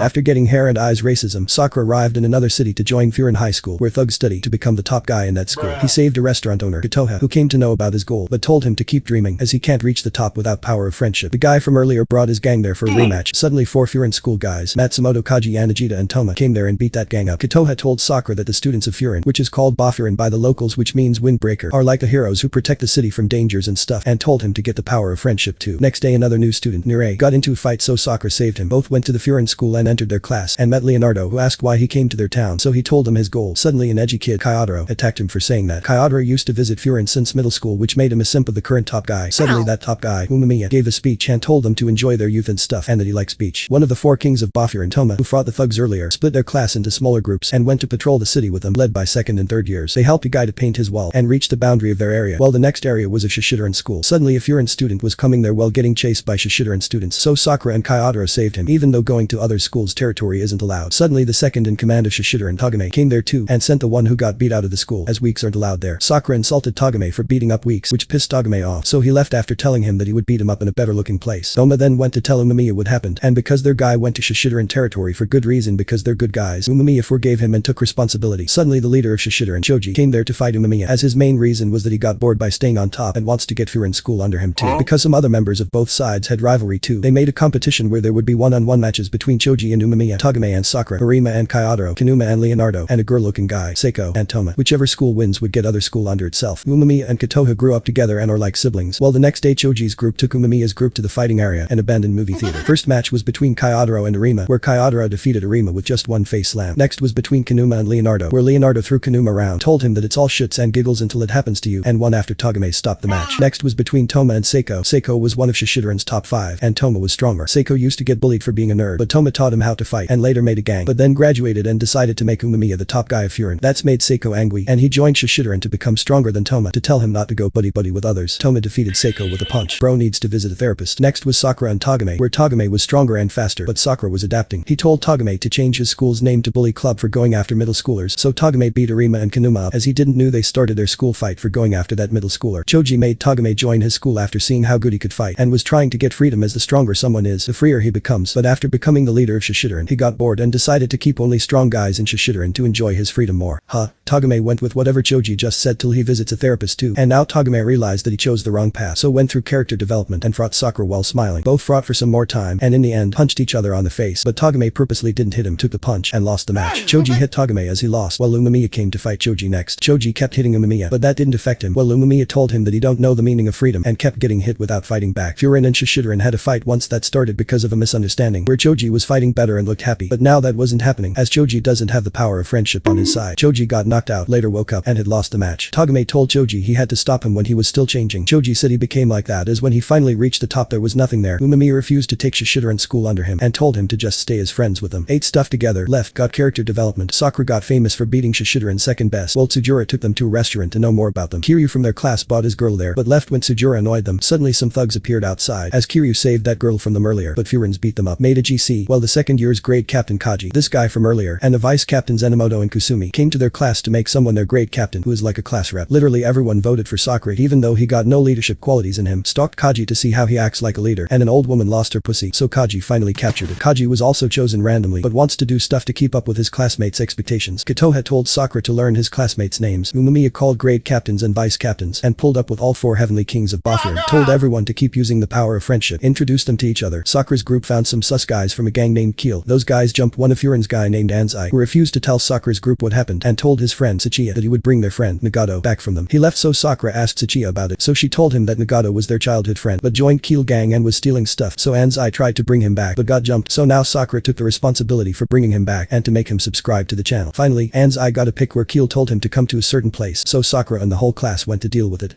After getting hair and eyes racism, Sakura arrived in another city to join Furin High School, where thugs study to become the top guy in that school. He saved a restaurant owner, Katoha, who came to know about his goal, but told him to keep dreaming, as he can't reach the top without power of friendship. The guy from earlier brought his gang there for a rematch. Suddenly 4 Furin school guys, Matsumoto, Kaji, Yanagita and Toma, came there and beat that gang up. Katoha told Sakura that the students of Furin, which is called Bafurin by the locals, which means windbreaker, are like the heroes who protect the city from dangers and stuff, and told him to get the power of friendship too. Next day another new student, Nire, got into a fight, so Sakura saved him. Both went to the Furin school and entered their class, and met Leonardo, who asked why he came to their town, so he told him his goal. Suddenly an edgy kid, Kyotaro, attacked him for saying that. Kyotaro used to visit Furin since middle school, which made him a simp of the current top guy. Suddenly that top guy, Umemiya, gave a speech and told them to enjoy their youth and stuff, and that he liked speech. One of the 4 kings of Bafurin, Toma, who fought the thugs earlier, split their class into smaller groups and went to patrol the city with them, led by 2nd and 3rd years. They helped a guy to paint his wall and reached the boundary of their area, while the next area was a Shishidoran school. Suddenly a Furin student was coming there while getting chased by Shishidoran students, so Sakura and Kyotaro saved him, even though going to other schools' territory isn't allowed. Suddenly the second in command of Shishidoran, Tagame, came there too and sent the one who got beat out of the school, as weaks aren't allowed there. Sakura insulted Tagame for beating up weaks, which pissed Tagame off, so he left after telling him that he would beat him up in a better looking place. Toma then went to tell Umemiya what happened, and because their guy went to Shishidoran territory for good reason, because they're good guys, Umemiya forgave him and took responsibility. Suddenly the leader of Shishidoran, Choji, came there to fight Umemiya, as his main reason was that he got bored by staying on top and wants to get Furin school under him too. Because some other members of both sides had rivalry too, they made a competition where there would be one-on-one matches between Choji and Umemiya, Tagame and Sakura, Harima and Kyotaro, Kanuma and Leonardo, and a girl-looking guy, Seiko and Toma. Whichever school wins would get other school under itself. Umemiya and Katoha grew up together and are like siblings, while the next day Choji's group took Umemiya's group to the fighting area, an abandoned movie theater. First match was between Kyotaro and Arima, where Kyotaro defeated Arima with just one face slam. Next was between Kanuma and Leonardo, where Leonardo threw Kanuma around, told him that it's all shits and giggles until it happens to you, and won after Tagame stopped the match. Next was between Toma and Seiko. Seiko was one of Shishidoran's top 5, and Toma was stronger. Seiko used to get bullied for being a nerd, but Toma taught him how to fight, and later made a gang, but then graduated and decided to make Umemiya the top guy of Furin. That's made Seiko angry, and he joined Shishidoran to become stronger than Toma, to tell him not to go buddy-buddy with others. Toma defeated Seiko with a punch. Bro needs to visit a therapist. Next was Sakura and Tagame, where Tagame was stronger and faster, but Sakura was adapting. He told Tagame to change his school's name to Bully Club for going after middle schoolers, so Tagame beat Arima and Kanuma up, as he didn't know they started their school fight for going after that middle schooler. Choji made Tagame join his school after seeing how good he could fight, and was trying to get freedom, as the stronger someone is, the freer he becomes, but after becoming the leader of Shishidoran, he got bored and decided to keep only strong guys in Shishidoran to enjoy his freedom more. Tagame went with whatever Choji just said till he visits a therapist too, and now Tagame realized that he chose the wrong path, so went through character development and fought Sakura while smiling. Both fought for some more time, and in the end punched each other on the face, but Tagame purposely didn't hit him, took the punch, and lost the match. Choji hit Tagame as he lost, while Umemiya came to fight Choji next. Choji kept hitting Umemiya, but that didn't affect him, while Umemiya told him that he don't know the meaning of freedom and kept getting hit without fighting back. Furin and Shishidoran had a fight once that started because of a misunderstanding, where Choji was fighting better and looked happy, but now that wasn't happening, as Choji doesn't have the power of friendship on his side. Choji got knocked out, later woke up, and had lost the match. Tagame told Choji he had to stop him when he was still changing. Choji said he became like that as when he finally reached the top there was nothing there. Umemiya refused to take Shishidoran school under him, and told him to just stay as friends with them. Ate stuff together, left, got character development. Sakura got famous for beating Shishidoran second best, while Tsujura took them to a restaurant to know more about them. Kiryu from their class bought his girl there, but left when Tsujura annoyed them. Suddenly some thugs appeared outside, as Kiryu saved that girl from them earlier, but Furins beat them up. Made a GC, while the second year's grade captain Kaji, this guy from earlier, and the vice captains Enomoto and Kusumi, came to their class to make someone their grade captain, who is like a class rep. Literally everyone voted for Sakura even though he got no leadership qualities in him. Stalked Kaji to see how he acts like a leader, and an old woman lost her pussy, so Kaji finally captured it. Kaji was also chosen randomly, but wants to do stuff to keep up with his classmates' expectations. Katoha told Sakura to learn his classmates' names. Umemiya called grade captains and vice captains, and pulled up with all 4 heavenly kings of Bafurin. Told everyone to keep using the power of friendship. Introduced them to each other. Sakura's group found some sus guys from a gang named Keel. Those guys jumped one of Furin's guy named Anzai, who refused to tell Sakura's group what happened, and told his friend Sachiya that he would bring their friend Nagato back from them. He left, so Sakura asked Sachiya about it, so she told him that Nagato was their childhood friend, but joined Keel gang and was stealing stuff, so Anzai tried to bring him back but got jumped, so now Sakura took the responsibility for bringing him back and to make him subscribe to the channel. Finally, Anzai got a pic where Keel told him to come to a certain place, so Sakura and the whole class went to deal with it.